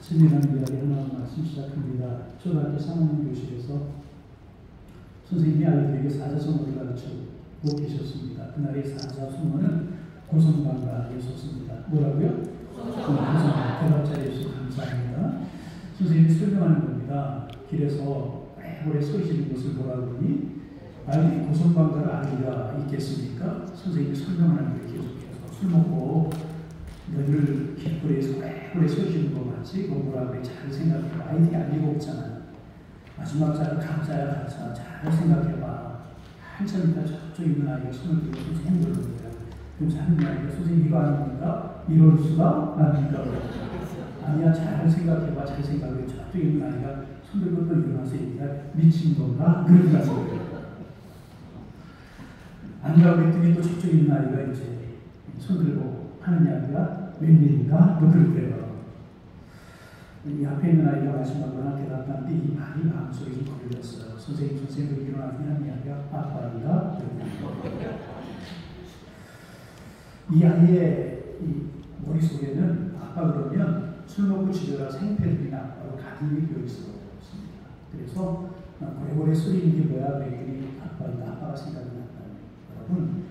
재미나는 이야기 하나 말씀 시작합니다. 초등학교 3학년 교실에서 선생님이 아이들에게 사자성어를 가르치고 계셨습니다. 그날의 사자성어는 고성방가였었습니다. 뭐라고요? 고성방가. 대답자에 주셔서 감사합니다. 선생님이 설명하는 겁니다. 길에서 오래 서 계시는 것을 보라고 보니 아이들이 고성방가를 알 리가 있겠습니까? 선생님이 설명하는 걸 계속해서 술 먹고 너희를 길거리에서 오래 서 계시는 것 같이 뭐라고 그래 잘 생각해봐. 아이들이 알 리가 없잖아요. 마지막 자를 감자야 가자. 잘 생각해봐. 한참 있다 저쪽 있는 아이가 손을 들고 선생님 그러는 거예요. 그래서 하는 아이가 선생님 이거 아는 건가? 이럴 수가 아닙니까? 아니야 잘 생각해봐. 잘 생각해. 저쪽 있는 아이가 손 들고 또 일어나서 얘기해. 미친 건가? 그러더라는 거예요. 아니라고 했더니 또 저쪽 있는 아이가 이제 손 들고 하는 이야기가 웬일인가? 또 그랬대요. 이 앞에 있는 아이가 마지막으로 대답하는데 이 말이 마음속에 좀 걸렸어요. 선생님 일어나더니 하는 이야기가 아빠인가? 이 아이의 이 머릿속에는 아빠 그러면 술 먹고 집에 가서 행패들이 아빠로 가득히 되어 있었습니다. 그래서 고래고래 소리는 게 뭐야? 그랬더니 아빠가 생각이 났다. 여러분,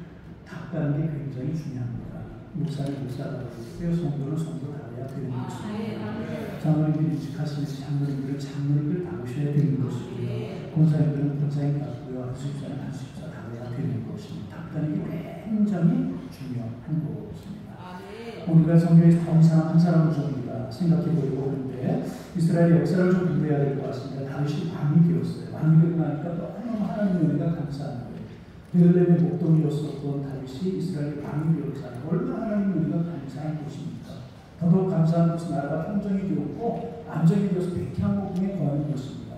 답다는 게 굉장히 중요합니다. 목사는 목사다고 했고요. 성도는 성도다워야 되는 것입니다. 장로님들이 인식하시면서 장로님들은 장로님들 다우셔야 되는 것이고요. 권사님들은 권사님 다우고요. 한수입자는 한수입자 다워야 되는 것입니다. 답다는 게 굉장히 중요한 것입니다. 우리가 성경에서 더 이상 한 사람을 좀 우리가 생각해 보려고 하는데 이스라엘의 역사를 좀 공부해야 될 것 같습니다. 다윗이 왕이 되었어요. 왕이 되고 나니까 너무 하나님의 은혜가 감사한 거예요. 베들레헴의 목동이었었던 다윗이 이스라엘의 왕이 되었잖아요. 얼마나 하나님의 은혜가 감사한 것입니까? 더더욱 감사한 것은 나라가 평정이 되었고 안정이 되어서 백향목궁에 거하는 것입니다.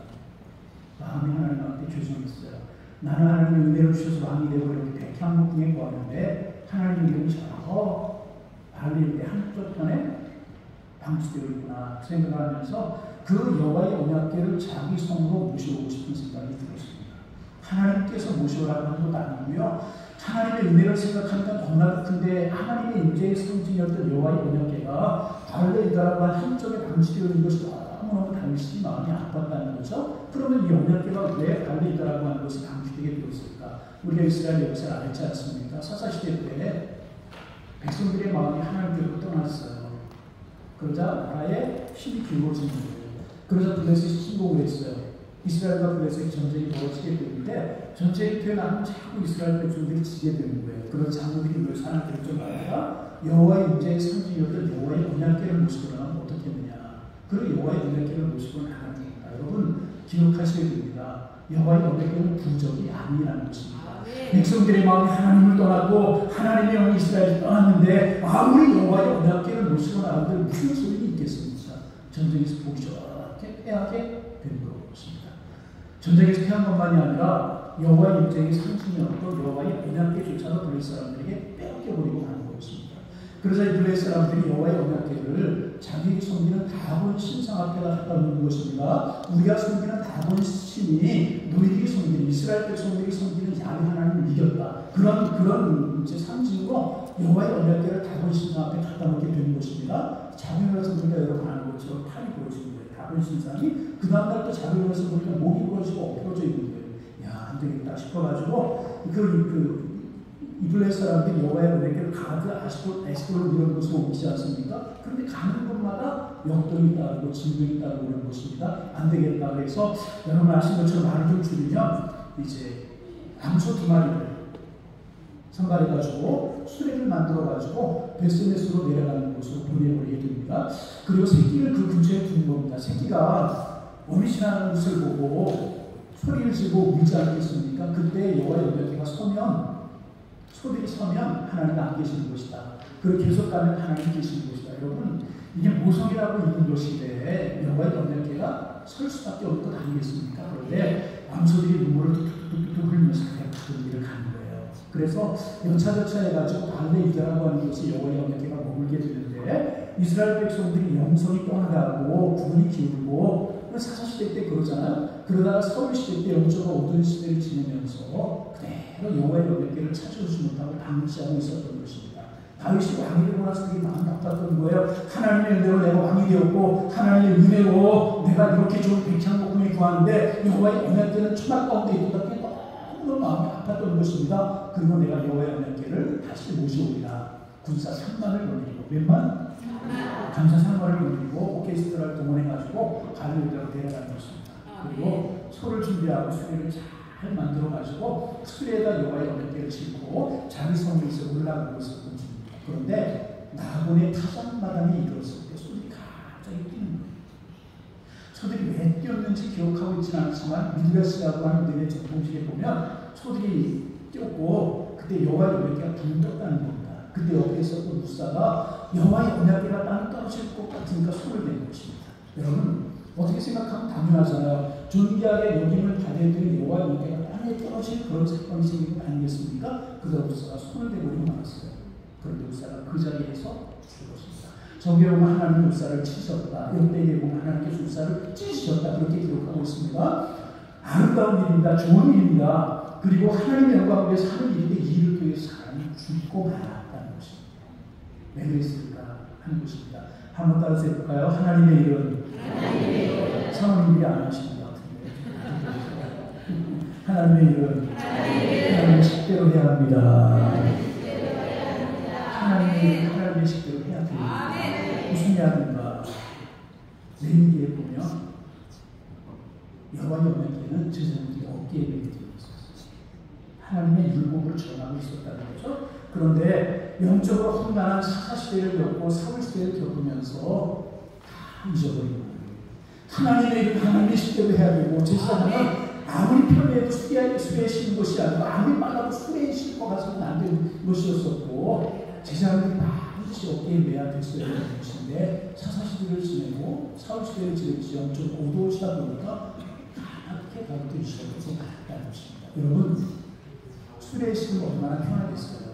마음이 하나님 앞에 죄송했어요. 나는 하나님의 은혜를 주셔서 왕이 되고 이렇게 백향목궁에 거하는데 하나님의 이름이 저 발리인데 한쪽편에 방치되어 있구나 생각하면서 그 여호와의 언약궤를 자기 성으로 모셔오고 싶은 생각이 들었습니다. 하나님께서 모셔오라고 한 것도 아니고요. 하나님의 은혜를 생각하니까 너무나 큰데 하나님의 임재의 상징이었던 여호와의 언약궤가 발레이다라고 한 한쪽에 방치되어 있는 것이 너무너무 다윗이 마음이 아팠다는 거죠. 그러면 이 언약궤가 왜 발레이다라고 하는 것이 방치되게 되었을까? 우리가 이스라엘 역사를 알지 않습니까? 사사시대 때 백성들의 마음이 하나님께로 떠났어요. 그러자 나라에 힘이 길어진 거예요. 그러자 블레셋이 침공을 했어요. 이스라엘과 블레셋이 전쟁이 벌어지게 되는데 전쟁이 되면 자꾸 이스라엘 백성들이 지게 되는 거예요. 그런 장로들이 모여서 하나님께로 좀 말하다가 여호와의 임재의 상징이었던 여호와의 언약궤를 모시고 나면 어떻게 했느냐. 그 여호와의 언약궤를 모시고 나갑니다. 여러분 기억하셔야 됩니다. 여호와의 언약궤는 부적이 아니라는 것입니다. 백성들의 마음이 하나님을 떠났고 하나님의 영이 이스라엘을 떠났는데 아무리 여호와의 언약궤를 모시고 나가는데 무슨 소용이 있겠습니까? 전쟁에서 보기 좋게 패하게 되는 것입니다. 전쟁에서 패한 것만이 아니라 여호와의 임재의 상징이었던 여호와의 언약궤조차도 블레셋 사람들에게 빼앗겨버리고 가는 것입니다. 그래서 이 블레셋 사람들이 여호와의 언약궤를 자기 섬기는 다본 신상 앞에다 갖다 놓는 것입니다. 우리가 섬기는 다본 신이 너희들이 섬기는 이스라엘 백성들이 섬기는 야훼 하나님을 이겼다. 그런 이제 상징으로 여호와의 언약궤를 다본 신상 앞에 갖다 놓게 되는 것입니다. 자비로워서 우리가 여러분 아는 것처럼 팔이 부러지는 거예요. 다본 신상이 그 다음날 또 자비로워서 우리가 목이 부러지고 엎어져 있는 거예요. 야, 안 되겠다 싶어가지고 이블레셋 사람들이 여호와의 언약궤를 가드, 에스골 이런 곳으로 옮기지 않습니까? 그런데 가는 곳마다 역동이 따르고 진동이 따르고 그런 것입니다. 안 되겠다. 그래서 여러분 아시는 것처럼 말을 좀 줄이면 이제 암소 2마리를 선발해가지고 수레를 만들어가지고 베스메스로 내려가는 곳으로 보내버리게 됩니다. 그리고 새끼를 그 근처에 두는 겁니다. 새끼가 어미 지나는 것을 보고 소리를 지르고 울지 않겠습니까? 그때 여호와의 언약궤가 소들이 서면 하나님 안 계시는 것이다. 그리고 계속 가면 하나님 계시는 것이다. 여러분 이게 모성이라고 있는 것인데 여호와의 언약궤가 설 수밖에 없는 것 아니겠습니까? 그런데 암소들이 눈물을 뚝뚝뚝뚝 흘리면서 그냥 그 길을 가는 거예요. 그래서 여차저차 해가지고 발레이다라고 하는 것이 여호와의 언약궤가 머물게 되는데 이스라엘 백성들이 영성이 떠나가고 구분이 기울고 사사시대 때 그러잖아요. 그러다가 서울시대 때 영적으로 어두운 시대를 지내면서 그대로 여호와의 언약궤를 찾아오지 못하고 방치하고 있었던 것입니다. 다윗이 왕이 되고 나서 되게 마음 나빴던 거예요. 하나님의 은혜로 내가 왕이 되었고 하나님의 은혜로 내가 이렇게 좋은 백향목금을 구하는데 여호와의 언약궤는 초막 가운데 있다 보니 너무 마음이 아팠던 것입니다. 그리고 내가 여호와의 언약궤를 다시 모셔오리라. 군사 3만을 보내고 몇만? 감사 3만을 보내고 오케스트라를 동원해가지고 갈릴리로 데려간 것입니다. 그리고 소를 준비하고 수레를 잘 만들어가지고 수레에다 여호와의 언약궤를 싣고 자기 성에서 올라가고 있었던 중입니다. 그런데 나본의 타작마당이 이루어졌을 때 소들이 갑자기 뛰는 거예요. 소들이 왜 뛰었는지 기억하고 있지는 않지만 미드레스라고 하는 데의 전통식에 보면 소들이 뛰었고 그때 여호와의 언약궤가 붕 떴다는 겁니다. 그때 옆에 있었던 무사가 여호와의 언약궤가 땅에 떨어질 것 같으니까 손을 댄 것입니다. 여러분 어떻게 생각하면 당연하잖아요. 존귀하게 여김을 받아들인 여호와의 언약궤가 땅에 떨어질 그런 사건이 생긴 거 아니겠습니까? 그러다 무사가 손을 대고 말았어요. 그런데 무사가 그 자리에서 죽었습니다. 정계에 보면 하나님이 무사를 치셨다. 역대기에 보면 하나님께서 무사를 찢으셨다. 그렇게 기록하고 있습니다. 아름다운 일입니다. 좋은 일입니다. 그리고 하나님의 영광을 위해서 하는 일인데 이 일을 위해서 사람이 죽고 말았다는 것입니다. 왜 그랬을까 하는 것입니다. 한번 따라서 해볼까요? 하나님의 일은 사모님들이 안 하시는 것 같은데 하나님의 일은 하나님의 식대로 해야 합니다. 하나님의 식대로 해야 됩니다. 무슨 이야기인가? 레위기에 보면 여호와의 언약궤는 제사장들이 어깨에 메고 있었어요. 하나님의 율법을 전하고 있었다는 거죠. 그런데 영적으로 험난한 사사시대를 겪고 사울시대를 겪으면서 다 잊어버린 거예요. 하나님의 일은 하나님의 식대로 해야 되고 제사장은 아무리 편리해도 수레에 싣는 것이 아니고 아무리 빨라도 수레에 싣고 가서는 안 되는 것이었었고 제사장들이 반드시 어깨에 매야 됐어야 되는 것인데 사사시대를 지내고 사울시대를 지내지 영적 고도시다 보니까 이렇게 가르쳐 주셔서 갔다는 것입니다. 여러분 수레에 싣는 거 얼마나 편하겠어요.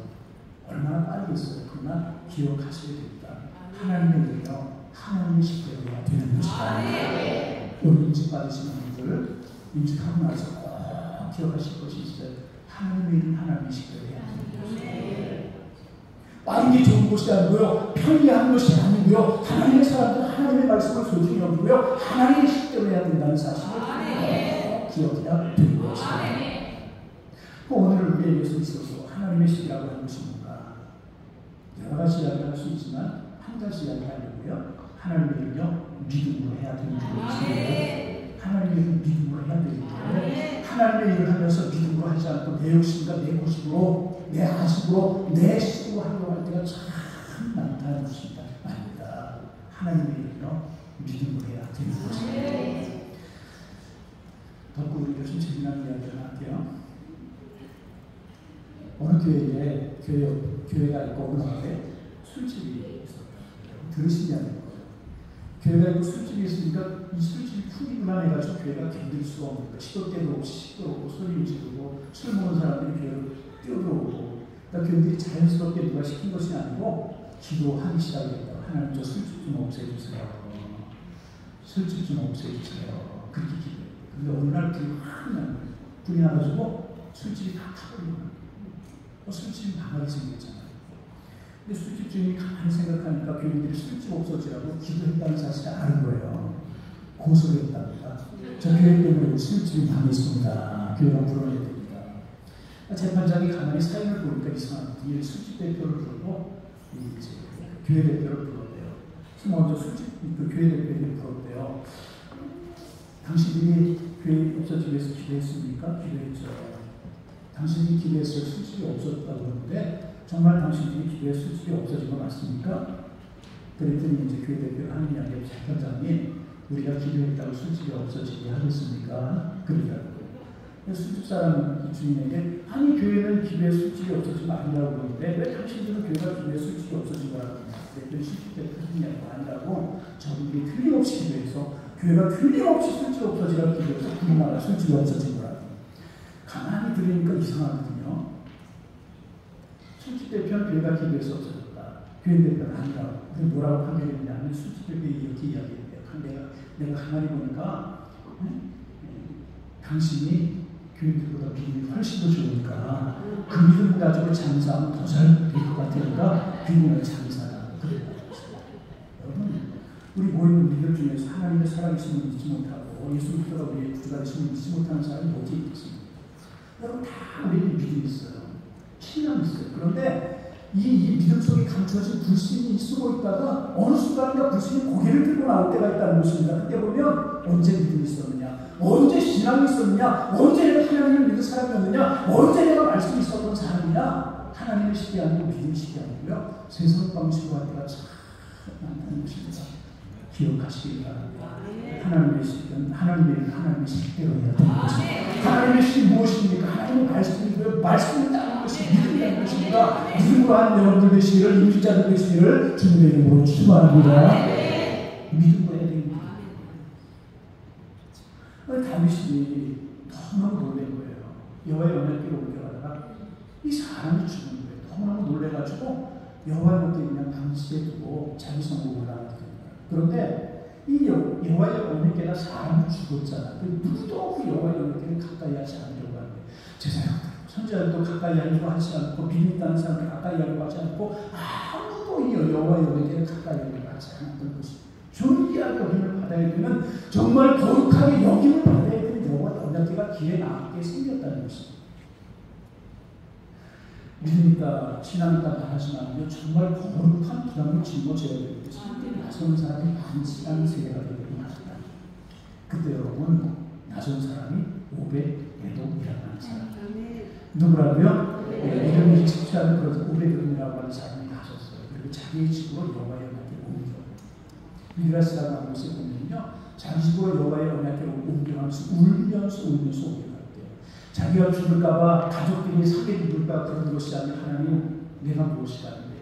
얼마나 빠르겠어요. 그러나 기억하셔야 됩니다. 하나님의 일이요 하나님의 식대로 해야 되는 것이다. 여러분 인증받으시는 분들 인증하고 나서 꼭 기억하실 것이 있어요. 하나님의 일은 하나님의 식대로 해야 되는 것이다. 빠른 게 좋은 것이 아니고요. 편리한 것이 아니고요. 하나님의 사람들은 하나님의 말씀을 소중히 여기고요. 하나님의 식대로 해야 된다는 사실을 기억해야 되는 것입니다. 오늘 우리의 예수 있어서 하나님의 식이라고 하는 것이 뭔가 여러 가지 이야기를 할 수 있지만 한 가지 이야기 하려고요. 하나님의 일은요 믿음으로 해야 되는 것입니다. 하나님의 일은 믿음으로 해야 되는 거예요. 하나님의 일을 하면서 믿음으로 하지 않고 내 욕심과 내 고집으로 내 아식으로 내 식으로 하려고 할 때가 참 많다는 것입니다. 아닙니다. 하나님의 일은요 믿음으로 해야 되는 것입니다. 덕구 우리가 좀 재미난 이야기를 할게요. 어느 교회에 교회가 있고 어느 마을에 술집이 있었다. 들으시냐는 거예요. 교회가 있고 술집이 있으니까 이 술집이 풍기만 해가지고 교회가 견딜 수가 없는 거예요. 시도 때도 없이 시끄럽고 소리 지르고 술 먹는 사람들이 교회로 뛰어들어오고 그러니까 교인들이 자연스럽게 누가 시킨 것이 아니고 기도하기 시작했다. 하나님 저 술집 좀 없애주세요. 술집 좀 없애주세요. 그렇게 기도해요. 근데 어느 날 불이 나가지고 술집이 다 타버린 거예요. 술집이 망하게 생겼잖아요. 근데 술집 주인이 가만히 생각하니까 교인들이 술집 없어지라고 기도했다는 사실을 아는 거예요. 고소를 했답니다. 저 교회 때문에 술집이 망했습니다. 교회가 불어내야 됩니다. 재판장이 가만히 사인을 보니까 이상한 뒤에 술집 대표를 부르고 이제 교회 대표를 불렀대요. 먼저 술집 그 교회 대표를 불렀대요. 당신들이 교회 없어지기 위해서 기도했습니까? 기도했죠. 당신이 기도했어요. 술집이 없어졌다고 하는데 정말 당신들이 기도해 술집이 없어진 거 맞습니까? 그랬더니 이제 교회 대표가 하는 이야기 재판장님 우리가 기도했다고 술집이 없어지게 하겠습니까? 그러더라고요. 술집 사람 주인에게 아니 교회는 기도해 술집이 없어진 거 아니라고 그러는데 왜 당신들은 교회가 기도해 술집이 없어진 거라고 그랬더니 술집 대표가 하는 이야기가 아니라고 저분들이 틀림없이 기도해서 교회가 틀림없이 술집이 없어지라고 기도해서 우리나라 술집이 없어진 거라고. 가만히 들으니까 이상하거든요. 술집 대표는 교회가 기도해서 없어졌다. 교회 대표는 아니라고. 근데 뭐라고 판결했냐면 술집 대표가 이렇게 이야기했대요. 내가 가만히 보니까 당신이 교인들보다 믿음이 훨씬 더 좋으니까 그 믿음 가지고 장사하면 더 잘 될 것 같으니까 귀신을 장사다. 그랬다. 여러분, 우리 모이는 우리들 중에서 하나님의 살아계심을 믿지 못하고 예수 그리스도가 우리의 구주가 되심을 믿지 못하는 사람이 어디 있겠습니까? 여러분, 다 우리는 믿음이 있어요. 신앙이 있어요. 그런데 이 믿음 속에 감추어진 불신이 쓰고 있다가 어느 순간인가 불신이 고개를 들고 나올 때가 있다는 것입니다. 그때 보면 언제 믿음이 있었느냐, 언제 신앙이 있었느냐, 언제 내가 하나님을 믿는 사람이었느냐, 언제 내가 말씀이 있었던 사람이냐. 하나님의 시기 아니고 믿음의 시기 아니고요, 세상 방식으로 할 때가 참 많다는 것입니다. 기억하시기 바랍니다. 하나님의 시기는 하나님의 시기대로 해야 되는 것입니다. 하나님의 시기 무엇입니까? 하나님의 말씀이고요. 말씀을 따르는 것이 믿음이라는 것입니다. 믿음으로 하는 여러분들의 시기를, 임직자들의 시기를 주님의 이름으로 축원합니다. 믿음으로 해야 됩니다. 다윗이 너무너무 놀란 거예요. 여호와의 언약궤를 옮겨가다가 이 사람이 죽은 거예요. 너무너무 놀래가지고 여호와의 언약궤 그냥 방치해 두고 자기 성으로 올라가게 됩니다. 그런데 이 여호와의 언약궤가 사람이 죽었잖아. 누구도 그 여호와의 언약궤를 가까이 하지 않으려고 하는 거예요. 제사장, 선지자들도 가까이 하려고 하지 않고, 믿음 있다는 사람들 가까이 하려고 하지 않고, 아무도 이 여호와의 언약궤를 가까이 하려고 하지 않았던 것입니다. 존귀하게 여김을 받아야 되는, 정말 거룩하게 여김을 받아야 되는 여호와의 언약궤가 길에 남게 생겼다는 것입니다. 믿음 있다, 신앙 있다 말하지만 정말 거룩한 부담을 짊어져야 되는데 상당히 낯선 사람이 많지않은 세계가 되고 나왔다. 그때 여러분, 낯선 사람이 오벳에돔이라는 사람. 누구라고요? 이름이 쉽지 않은 그런 오벳에돔이라고 하는 사람이 나섰어요. 그리고 자기의 집으로 여호와의 언약궤를 옮겨. 미드라스라고 하는 곳에 보면요, 자기 집으로 여호와의 언약궤를 옮겨가면서 울면서 옮겨갔대요. 자기가 죽을까봐 가족들이 사게 죽을까 그런 것이 아니라 하나님, 내가 무엇이간데,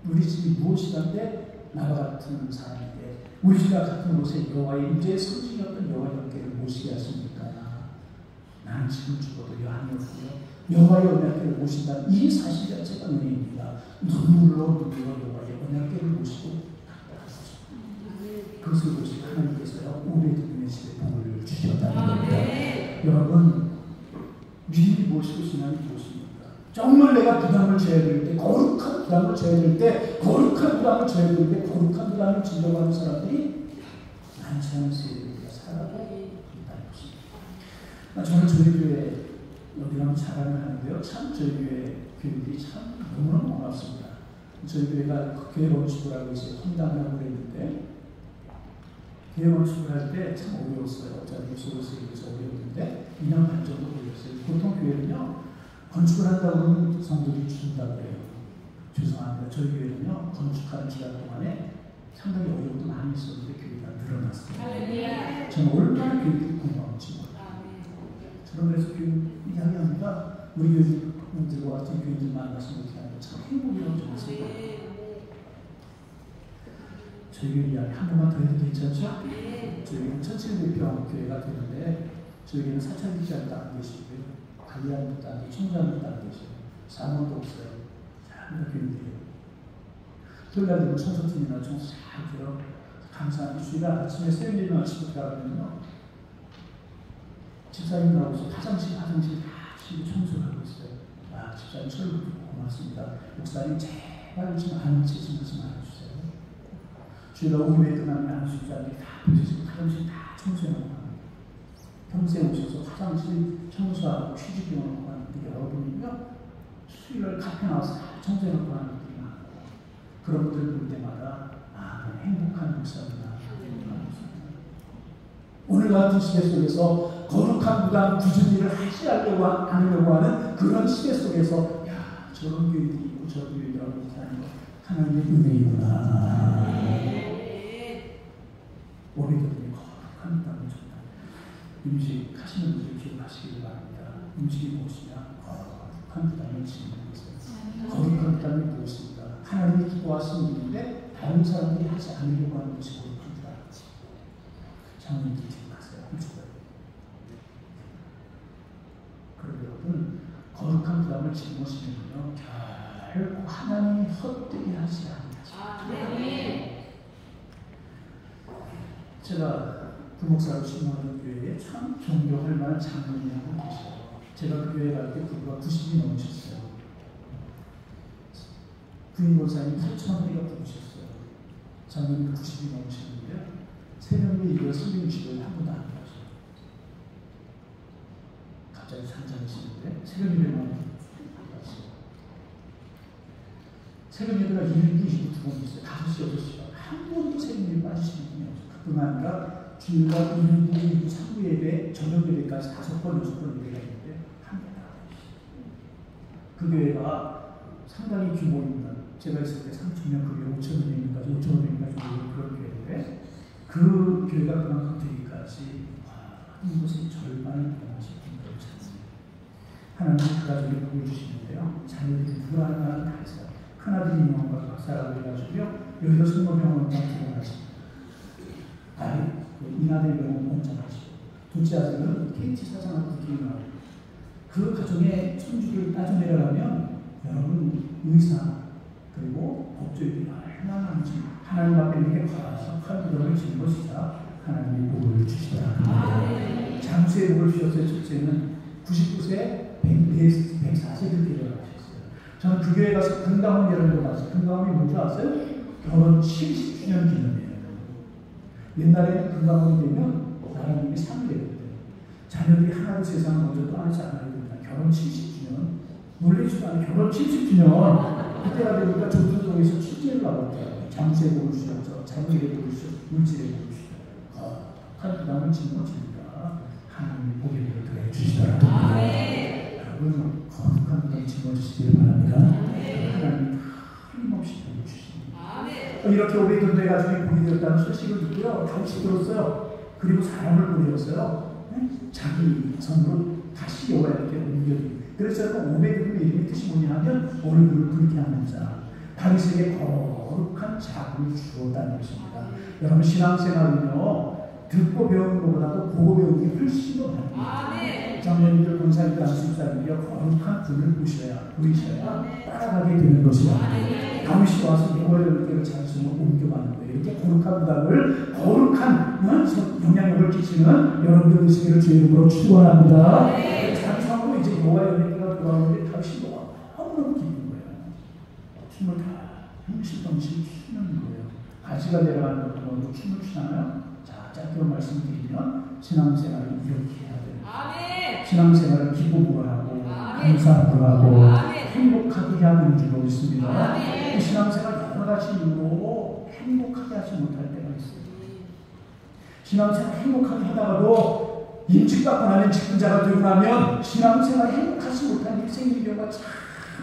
우리 집이 무엇이간데 나와 같은 사람인데 우리 집과 같은 곳에 여호와의 임재의 성신이었던 여호와의 언약궤를 모시게 하십니까? 나는 지금 죽어도 여한이 없고요, 여호와의 언약궤를 모신다는 이 사실 자체가 은혜입니다. 눈물로 여호와의 언약궤를 모시고 갔다. 그것을 보시고 하나님께서요, 오베드돔의 집에 복을 주셨다는 겁니다. 여러분, 믿음이 무엇이고 신앙이 무엇입니까? 정말 내가 부담을 져야 될 때, 거룩한 부담을 져야 될 때, 거룩한 부담을 져야 될 때, 거룩한 부담을 지려고 하는 사람들이 많지 않은 세대가 살아가고 있다는 것입니다. 저는 저희 교회 어디 가면 자랑을 하는데요, 참 저희 교회 교인들이 참 너무너무 고맙습니다. 저희 교회가 교회 건축을 하고 이제 헌당을 하고 그랬는데, 교회 건축을 할 때 참 어려웠어요. 어차피 소속에서 어려웠는데 2년 반 정도 걸렸어요. 보통 교회는요, 건축을 한다고 하면 성도들이 준다고 해요. 죄송합니다. 저희 교회는요, 건축하는 기간 동안에 상당히 어려움도 많이 있었는데 교회가 늘어났습니다. 저는 얼마나 교회들이 고마운지 몰라요. 저는 그래서 교회 이야기합니다. 우리 교회들과 같은 교회들 만나서 이렇게 하는 참 행복이라고 저는 생각합니다. 저희 교회 이야기 한 번만 더 해도 괜찮죠? 저희는 1700평 교회가 되는데, 저희는 사찰기자도 안 계시고요, 관리하는 분도 안 계시고, 총장도 안 계시고, 사무도 없어요. 잘 교인들이에요. 토요일날 되면 청소팀이나 청소 잘 해요. 감사합니다. 주일 아침에 새벽 아침에 들어가면요, 집사님 나오셔서 화장실 다 청소를 하고 있어요. 아, 집사님 설교 고맙습니다. 목사님 제발 좀 아는 체 좀 하지 말아주세요. 주일날 오후에 끝나면 아는 집사님이 다 보셔서 화장실 다 청소해놓고 합니다. 평소에 오셔서 화장실 청소하고 휴지 비워놓고 하는데, 여러분이요, 수요일 카페 나와서 다 청소해놓고 하는 분들이 많아요. 그런 분들 볼 때마다 아, 행복한 목사구나. 오늘 같은 시대 속에서 거룩한 부담, 굳은 일을 하지 않으려고 하는 그런 시대 속에서, 야, 저런 교회들이 있고 저 교회들하고 이렇게 하는 거 하나님의 은혜이구나. 오래전에 거룩한 부담을 줬다. 음식 하시는 분들 기억하시길 바랍니다. 음식이 무엇이냐? 거룩한 부담을 지는 것이에요. 거룩한 부담이 무엇입니까? 하나님이 기뻐하시는 일인데 다른 사람들이 하지 않으려고 하는 것이 거룩한 부담이지. 장로님들 기억하세요. 그런데 여러분, 거룩한 부담을 짊어지면요, 결코 하나님이 헛되게 하지 않으십니다. 제가 부목사로 신청하는 교회에 참 존경할 만한 장로님이 한 분 계셔요. 제가 그 교회 갈 때 그분가 90이 넘으셨어요. 부인 권사님 8,000원이가 부르셨어요. 장로님 90이 넘으시는데요. 새벽에 이거 성경 집을 한 번도 안 들었어요. 갑자기 잠자시는데 새벽 예배만 들었어요. 새벽 예배가 1일 22번 있어요. 5시, 6시. 한 번도 새벽 예배 빠지시는 분이 없어요. 그뿐만 아니라 주일날 1일, 2일, 3부 예배, 저녁 예배까지 5번, 6번 예배가 있는데 한 번도 안 하시죠. 그 교회가 상당히 규모입니다. 제가 있을 때 3,000명, 그 교회 5,000명까지, 5,000명까지 그런 교회인데 그 교회가 그만큼 되기까지 한 곳의 절반을 동원하신 분들을 찾습니다. 하나님은 그 가족에 복을 주시는데요. 자녀들이 누구나 하나는 다 있어요. 큰아들이 임원과 박사라고 해가지고요. 여기서 성모병원과 결혼하십니다. 이나대 병원 원장하시고 둘째 아들은 KT 사장하고 기임하고 그 가정의 손주를 따져내려면 여러분 의사 그리고 법조인이 얼마나 많은지 하나님 앞에 이렇게 거룩한 기도를 지는 것이자 하나님이 복을 주시더라. 장수의 복을 주셨어요. 첫째는 99세 104세를 기도하셨어요. 저는 그 교회 가서 금강원 예언을 봤어요. 금강원이 뭔지 아세요? 결혼 70주년 기념이에요. 옛날에는 금강원이 되면 나라님이 상대거든요. 자녀들이 하나도 세상을 먼저 떠나지 않아야 됩니다. 결혼 70주년 놀래지도 않아요. 결혼 70주년 그때가 되니까 조선동에서 취재를 나왔더라고요. 장수의 복을 주셨죠. 자녀의 복을 주셨죠. 물질의 복을 주셨죠. 한 부담을 짊어집니다. 하나님의 복의 복을 더해 주시더라고요. 여러분 거룩한 부담을 짊어지시기를 바랍니다. 하나님 끊임없이 복을 주십니다. 이렇게 오래 견뎌가지고 복이 되었다는 소식을 듣고요. 다시 들었어요. 그리고 사람을 보내었어요. 자기 손으로 다시 여호와께 옮겨드립니다. 그래서 500의 이름의 뜻이 뭐냐 하면 얼굴을 붉게 하는 자, 당신에게 거룩한 자금을 주었다는 것입니다. 여러분 신앙생활은요 듣고 배우는 것보다도 보고 배우는 게 훨씬 더 많습니다. 장로님들, 권사님들, 안수사님들이 거룩한 분을 보이셔야 따라가게 되는 것이다. 다윗이 와서 여호와의 은혜를 자신을 옮겨가는 거예요. 이렇게 거룩한 부담을 거룩한 영향력을 끼치는 여러분들 되시기를 주의 이름으로 축원합니다. 자기상으로 이제 여호와의 은혜가 돌아오는데 다윗이 너무너무 기쁜 거예요. 춤을 다 흥실덩실 추는 거예요. 가시가 내려가는 것도 너무 춤을 추나요? 자, 짧게 말씀드리면 신앙생활을 이렇게 해야 돼요. 신앙생활을 기쁨으로 하고 감사함으로 하고 행복하게 하는 줄로 있습니다. 신앙생활 여러 가지 이유로 행복하게 하지 못할 때가 있어요. 신앙생활 행복하게 하다가도 임직받고 나면 직분자가 되고 나면 신앙생활 행복하지 못한 일생의 경우가 참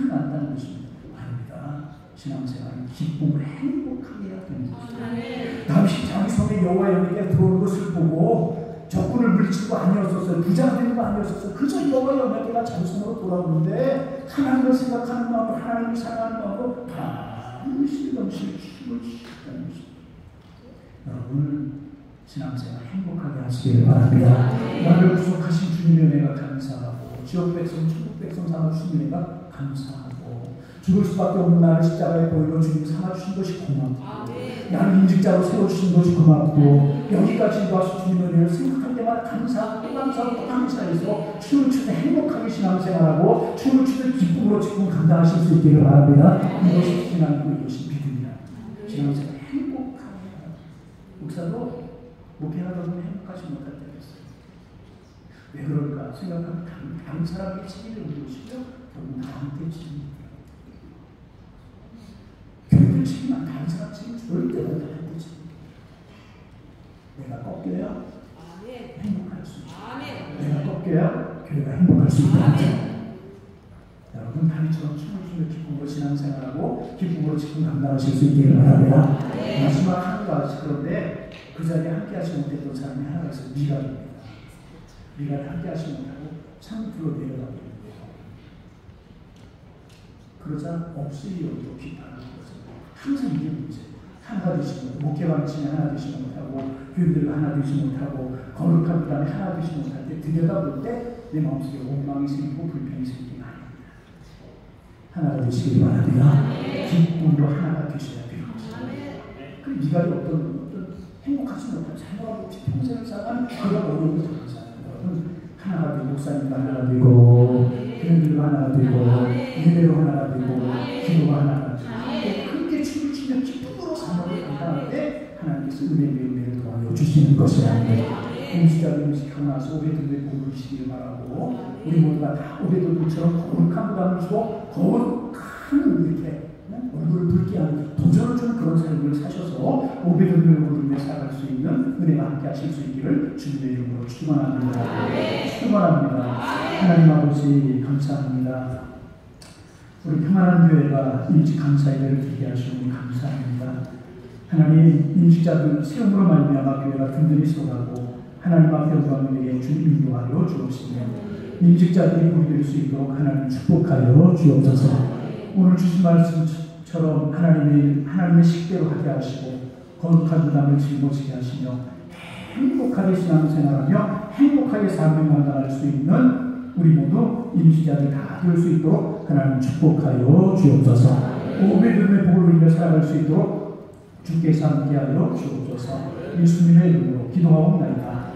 많다는 것입니다. 아닙니다. 신앙생활은 기쁨을 행복하게 해야 되는 것입니다. 다윗이 자기 손에 여호와의 은혜가 들어오는 것을 보고 적군을 물리치고 아니었었어요. 부자되는 거 아니었었어요. 그저 여호와의 은혜가 자기 손으로 돌아오는데 하나님을 생각하는 마음으로 하나님을 사랑하는 마음으로 반드시 넘칠 춤을 추셨다는 것입니다. 여러분 신앙생활 행복하게 하시길 바랍니다. 나를 구속하신 주님의 은혜가 감사하고 지옥 백성, 천국 백성 삼아주신 은혜가 감사하고 죽을 수밖에 없는 나를 십자가에 보이러 주님 삼아주신 것이 고맙고 나를 임직자로 세워주신 것이 고맙고 여기까지 와서 주님의 은혜를 생각할 때마다 감사하고 감사하고 감사해서 춤을 추듯 행복하게 신앙생활하고 춤을 추듯 기쁨으로 지금 감당하실 수 있기를 바랍니다. 이것이 신앙이고 이것이 믿음이라. 신앙생활 행복하게 목사도 목회하다 보면 행복하지 못할 때가 있어요. 왜 그럴까 생각하면 다른 사람에게 책임을 묻고 싶죠. 결국 나한테 책임입니다. 교회를 책임한 다른 사람 책임 절대 나한테 책임. 내가 꺾여야 행복할 수 있다. 내가 꺾여야 교회가 행복할 수 있다. 여러분 다니처럼 춤을 추며 기쁨으로 신앙생활하고 기쁨으로 지금 감당하실 수 있기를 바랍니다. 마지막 한 가지 그런데 그 자리에 함께 하지 못했던 사람이 하나가 있어요. 미갈입니다. 미갈이 함께 하지 못하고 창으로 내려가게 됩니다. 그러자 없으리 여기로 비판하는 거죠. 항상 이게 문제예요. 하나 되지 못하고 목회 방침에 하나 되지 못하고 교인들과 하나 되지 못하고 거룩한 부담에 하나 되지 못할 때 들여다볼 때 내 마음속에 원망이 생기고 불평이 생기는 아닙니다. 하나가 되시길 바랍니다. 기쁨으로 하나가 되셔야 돼요. 그 미갈이 어떤 행복하지 못한 자녀가 평생을 살아가는 그런 어려움을 당하잖아요. 여러분 하나가 되고 목사님과 하나가 되고 교인들과 하나가 되고 예배로 하나가 되고 기도가 하나가 되고 은혜를 도와여 주시는 것이 아니라 임시자들 임식하고 나서 오베드의 복을 주시길 바라고 우리 모두가 다 오베드처럼 거룩한 부담을 주고 거룩한 이렇게 얼굴을 붉게 하는 도전을 주는 그런 삶을 사셔서 오베드의 복을 살아갈 수 있는 은혜가 함께 하실 수 있기를 주님의 이름으로 축원합니다. 축원합니다. 하나님 아버지 감사합니다. 우리 평안한 교회가 임직 감사 예배를 드리게 하시니 감사합니다. 하나님 임직자들 세움으로 말미암아 교회가 든든히 서가고 하나님 앞에 영광에게 주님 인도하여 주옵시며 임직자들이 보이될 수 있도록 하나님 축복하여 주옵소서. 오늘 주신 말씀처럼 하나님의 식대로 하게 하시고 거룩한 부담을 짊어지게 하시며 행복하게 신앙생활하며 행복하게 삶을 감당할 수 있는 우리 모두 임직자들 다 될 수 있도록 하나님 축복하여 주옵소서. 오베드의 복을 누리며 살아갈 수 있도록 주께서 함께하여 주옵소서. 예수님의 이름으로 기도하옵나이다.